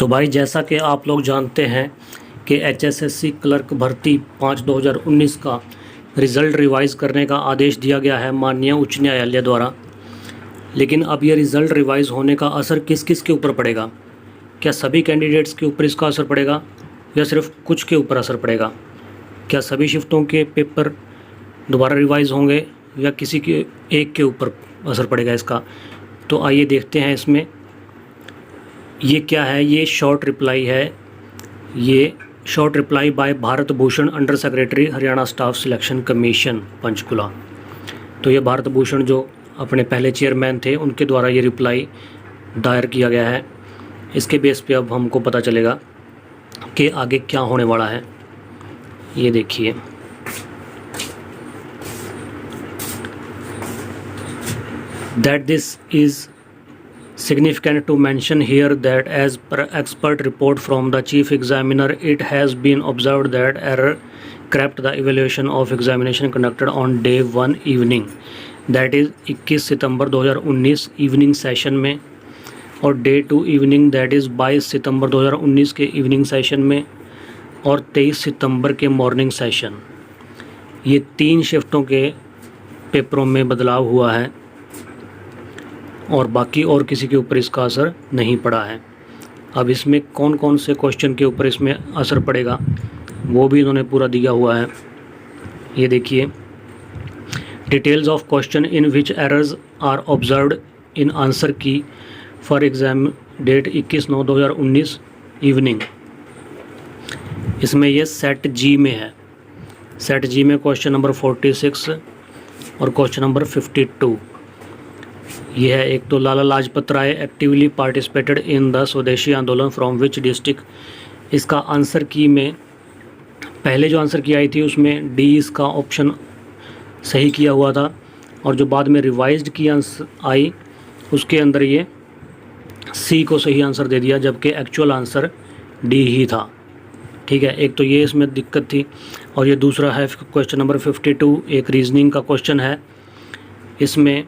तो भाई जैसा कि आप लोग जानते हैं कि एचएसएससी क्लर्क भर्ती 5/2019 का रिज़ल्ट रिवाइज़ करने का आदेश दिया गया है माननीय उच्च न्यायालय द्वारा। लेकिन अब ये रिज़ल्ट रिवाइज़ होने का असर किस किस के ऊपर पड़ेगा? क्या सभी कैंडिडेट्स के ऊपर इसका असर पड़ेगा या सिर्फ कुछ के ऊपर असर पड़ेगा? क्या सभी शिफ्टों के पेपर दोबारा रिवाइज़ होंगे या किसी के एक के ऊपर असर पड़ेगा इसका? तो आइए देखते हैं इसमें ये क्या है। ये शॉर्ट रिप्लाई है, ये short reply by Bharat Bhushan under secretary Haryana staff selection commission Panchkula. तो ये भारत भूषण जो अपने पहले चेयरमैन थे उनके द्वारा ये रिप्लाई दायर किया गया है। इसके बेस पे अब हमको पता चलेगा कि आगे क्या होने वाला है। ये देखिए, that this is significant to mention here that as per expert report from the chief examiner, it has been observed that error crept the evaluation of examination conducted on day 1 evening, that is 21 September 2019 evening session में, और day 2 evening that is 22 सितंबर 2019 के evening session में, और 23 सितंबर के morning session. ये 3 शिफ्टों के पेपरों में बदलाव हुआ है और बाकी और किसी के ऊपर इसका असर नहीं पड़ा है। अब इसमें कौन कौन से क्वेश्चन के ऊपर इसमें असर पड़ेगा वो भी इन्होंने पूरा दिया हुआ है। ये देखिए, details of question in which errors are observed in answer key for exam date 21/9/2019 evening. इसमें ये सेट जी में है। सेट जी में क्वेश्चन नंबर 46 और क्वेश्चन नंबर 52 ये है। एक तो Lala Lajpat Rai actively participated in the स्वदेशी आंदोलन फ्रॉम विच डिस्ट्रिक्ट। इसका आंसर की में पहले जो आंसर की आई थी उसमें डी इसका ऑप्शन सही किया हुआ था, और जो बाद में रिवाइज्ड की आंसर आई उसके अंदर ये सी को सही आंसर दे दिया, जबकि एक्चुअल आंसर डी ही था। ठीक है, एक तो ये इसमें दिक्कत थी, और ये दूसरा है क्वेश्चन नंबर 52 एक रीजनिंग का क्वेश्चन है। इसमें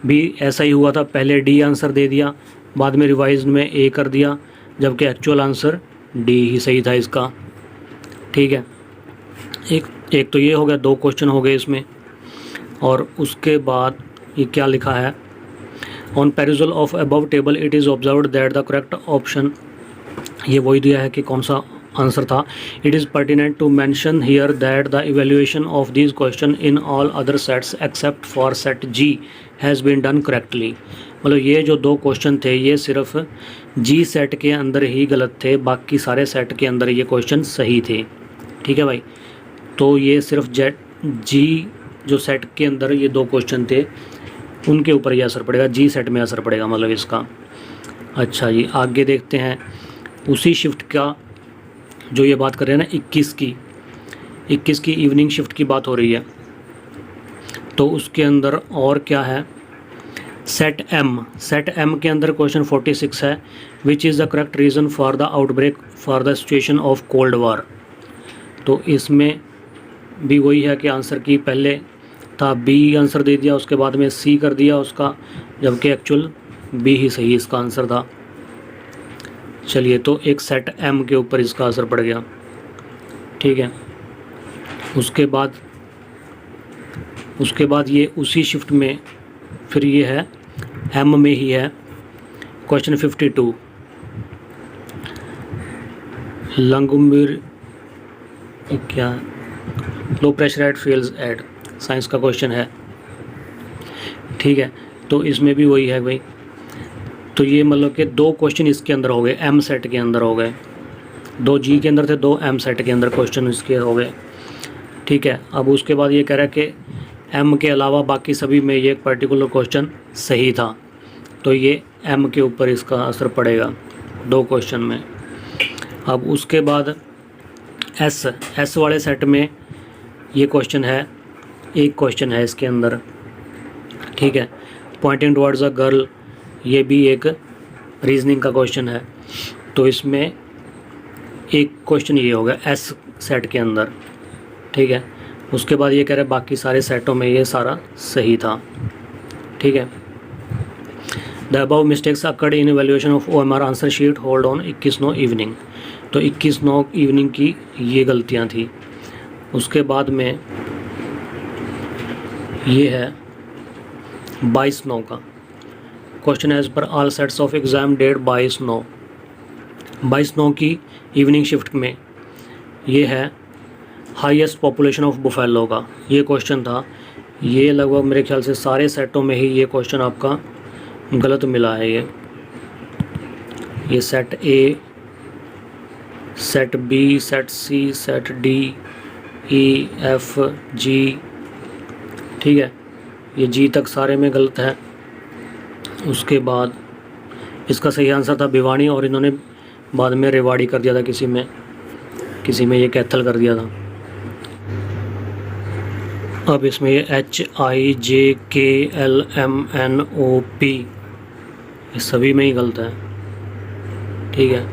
भी ऐसा ही हुआ था, पहले डी आंसर दे दिया, बाद में रिवाइज में ए कर दिया, जबकि एक्चुअल आंसर डी ही सही था इसका। ठीक है, एक तो ये हो गया, 2 क्वेश्चन हो गए इसमें। और उसके बाद ये क्या लिखा है, on perusal of above table it is observed that the correct option, ये वही दिया है कि कौन सा आंसर था। It is pertinent to mention here that the evaluation of these question in all other sets except for set G has been done correctly. मतलब ये जो 2 क्वेश्चन थे ये सिर्फ जी सेट के अंदर ही गलत थे, बाकी सारे सेट के अंदर ये क्वेश्चन सही थे। ठीक है भाई, तो ये सिर्फ जी जो सेट के अंदर ये 2 क्वेश्चन थे उनके ऊपर ये असर पड़ेगा, जी सेट में असर पड़ेगा मतलब इसका। अच्छा जी, आगे देखते हैं उसी शिफ्ट का जो ये बात कर रहे हैं ना 21 की इवनिंग शिफ्ट की बात हो रही है। तो उसके अंदर और क्या है, सेट एम के अंदर क्वेश्चन 46 है, which is the correct reason for the outbreak for the situation of cold war. तो इसमें भी वही है कि आंसर की पहले था बी आंसर दे दिया, उसके बाद में सी कर दिया उसका, जबकि एक्चुअल बी ही सही इसका आंसर था। चलिए, तो एक सेट एम के ऊपर इसका असर पड़ गया। ठीक है, उसके बाद ये उसी शिफ्ट में फिर ये है एम में ही है क्वेश्चन 52 लंगुमिर क्या low pressure at fails at science का क्वेश्चन है। ठीक है, तो इसमें भी वही है भाई। तो ये मतलब कि 2 क्वेश्चन इसके अंदर हो गए, एम सेट के अंदर हो गए, 2 जी के अंदर थे, 2 एम सेट के अंदर क्वेश्चन इसके हो गए। ठीक है, अब उसके बाद ये कह रहा है कि एम के अलावा बाकी सभी में ये पर्टिकुलर क्वेश्चन सही था, तो ये एम के ऊपर इसका असर पड़ेगा 2 क्वेश्चन में। अब उसके बाद एस वाले सेट में ये क्वेश्चन है, एक क्वेश्चन है इसके अंदर। ठीक है, पॉइंटिंग टुवर्ड्स अ गर्ल, ये भी एक रीजनिंग का क्वेश्चन है। तो इसमें एक क्वेश्चन ये होगा एस सेट के अंदर। ठीक है, उसके बाद ये कह रहे हैं बाकी सारे सेटों में ये सारा सही था। ठीक है, the above mistakes occurred in evaluation of OMR answer sheet hold on 21/9 evening. तो 21/9 इवनिंग की ये गलतियाँ थी। उसके बाद में ये है 22/9 का question. As per all sets of exam date 22/9 की इवनिंग शिफ्ट में ये है हाईएस्ट पॉपुलेशन ऑफ बुफेलो का ये क्वेश्चन था। ये लगभग मेरे ख्याल से सारे सेटों में ही ये क्वेश्चन आपका गलत मिला है। ये set A, set B, set C, set D, E, F, G, ठीक है, ये जी तक सारे में गलत है। उसके बाद इसका सही आंसर था भिवानी और इन्होंने बाद में रेवाड़ी कर दिया था, किसी में ये कैथल कर दिया था। अब इसमें ये HIJKLMNOP ये सभी में ही गलत है, ठीक है।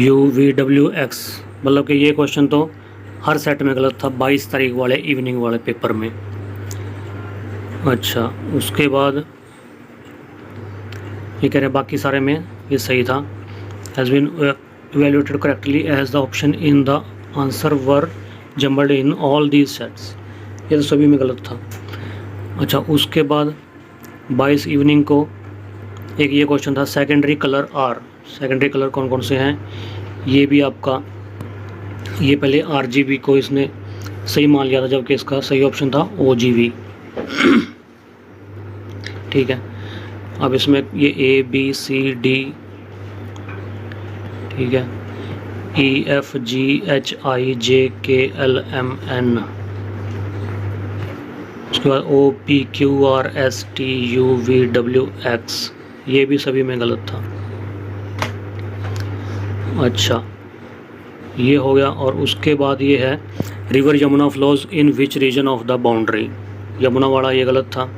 UVWX मतलब कि ये क्वेश्चन तो हर सेट में गलत था 22 तारीख वाले इवनिंग वाले पेपर में। अच्छा, उसके बाद ये कह रहे हैं बाकी सारे में ये सही था। Has been evaluated correctly as the option in the answer were jumbled in all these sets। ये तो सभी में गलत था। अच्छा, उसके बाद 22 इवनिंग को एक ये क्वेश्चन था secondary colour are. Secondary colour कौन कौन से हैं, ये भी आपका ये पहले RGB को इसने सही मान लिया था, जबकि इसका सही ऑप्शन था OGV, ठीक है। अब इसमें ये ABCD, ठीक है, EFGHIJKLMN, उसके बाद OPQRSTUVWX ये भी सभी में गलत था। अच्छा, ये हो गया। और उसके बाद ये है river Yamuna flows in which region of the boundary. Yamuna वाला ये गलत था।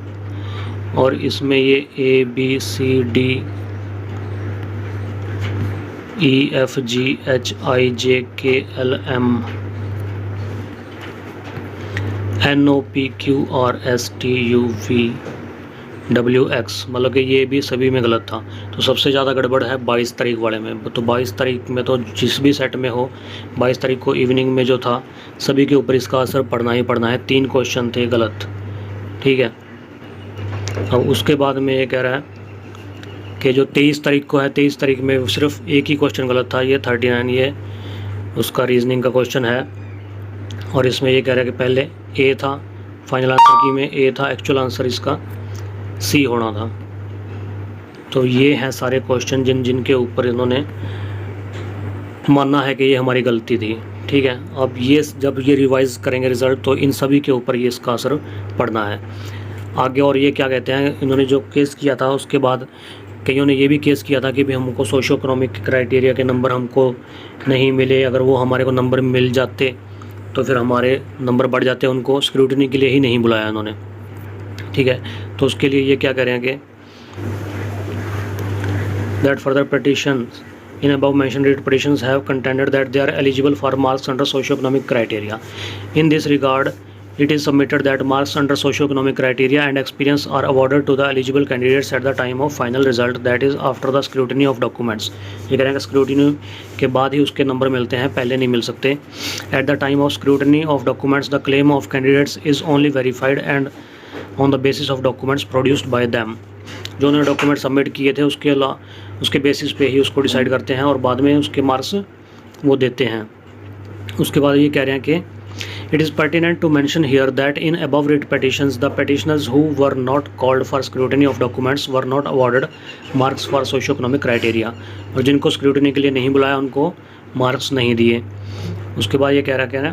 और इसमें ये ABCD EFGHIJKLM NOPQRSTUVWX मतलब कि ये भी सभी में गलत था। तो सबसे ज़्यादा गड़बड़ है 22 तारीख वाले में। तो 22 तारीख में तो जिस भी सेट में हो, 22 तारीख को इवनिंग में जो था सभी के ऊपर इसका असर पड़ना ही पड़ना है। 3 क्वेश्चन थे गलत, ठीक है। अब उसके बाद में ये कह रहा है कि जो 23 तारीख को है, 23 तारीख में सिर्फ एक ही क्वेश्चन गलत था, ये 39 ये उसका रीजनिंग का क्वेश्चन है। और इसमें ये कह रहा है कि पहले ए था, फाइनल आंसर की में ए था, एक्चुअल आंसर इसका सी होना था। तो ये हैं सारे क्वेश्चन जिनके ऊपर इन्होंने मानना है कि ये हमारी गलती थी, ठीक है। अब ये जब ये रिवाइज़ करेंगे रिज़ल्ट तो इन सभी के ऊपर ये इसका असर पड़ना है आगे। और ये क्या कहते हैं, इन्होंने जो केस किया था उसके बाद कईयों ने ये भी केस किया था कि भी हमको सोशो इकोनॉमिक क्राइटेरिया के नंबर हमको नहीं मिले, अगर वो हमारे को नंबर मिल जाते तो फिर हमारे नंबर बढ़ जाते, उनको स्क्रूटनी के लिए ही नहीं बुलाया उन्होंने, ठीक है। तो उसके लिए ये क्या करेंगे, that further petitions in above mentioned read petitions have contended that they are eligible for marks under socio-economic criteria. In this regard, it is submitted that marks under socio-economic criteria and experience are awarded to the eligible candidates at the time of final result, that is after the scrutiny of documents। ये करेंगे scrutiny के बाद ही उसके number मिलते हैं, पहले नहीं मिल सकते। At the time of scrutiny of documents, the claim of candidates is only verified and on the basis of documents produced by them। जो उन्होंने डॉक्यूमेंट सबमिट किए थे उसके बेसिस पे ही उसको डिसाइड करते हैं और बाद में उसके मार्क्स वो देते हैं। उसके बाद ये कह रहे हैं कि it is pertinent to mention here that in above writ petitions the petitioners who were not called for scrutiny of documents were not awarded marks for socio-economic criteria। और जिनको स्क्रूटनी के लिए नहीं बुलाया उनको मार्क्स नहीं दिए। उसके बाद ये कह रहा है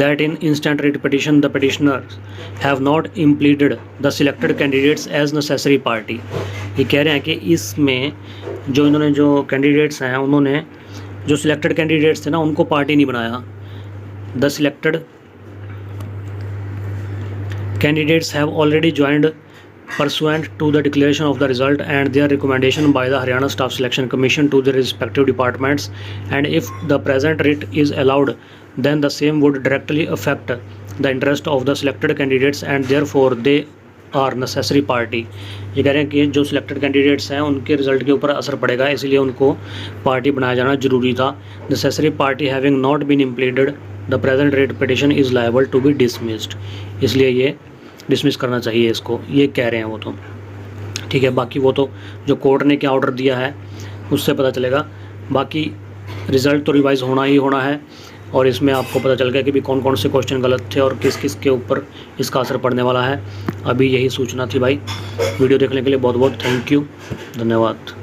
that in instant writ petition the petitioners have not implemented the selected candidates as necessary party। ये कह रहे हैं कि इसमें जो इन्होंने जो कैंडिडेट्स हैं उन्होंने जो सिलेक्टेड कैंडिडेट्स थे ना उनको पार्टी नहीं बनाया। The selected candidates have already joined pursuant to the declaration of the result and their recommendation by the Haryana Staff Selection Commission to their respective departments, and if the present writ is allowed then the same would directly affect the interest of the selected candidates and therefore they are necessary party। ये कह रहे हैं कि जो selected candidates हैं उनके result के ऊपर असर पड़ेगा, इसलिए उनको पार्टी बनाया जाना जरूरी था। Necessary party having not been impleaded the present writ petition is liable to be dismissed, इसलिए ये डिसमिस करना चाहिए इसको, ये कह रहे हैं वो तो। ठीक है, बाकी वो तो जो कोर्ट ने क्या ऑर्डर दिया है उससे पता चलेगा। बाकी रिज़ल्ट तो रिवाइज़ होना ही होना है, और इसमें आपको पता चल गया कि भी कौन कौन से क्वेश्चन गलत थे और किस किस के ऊपर इसका असर पड़ने वाला है। अभी यही सूचना थी भाई। वीडियो देखने के लिए बहुत बहुत थैंक यू, धन्यवाद।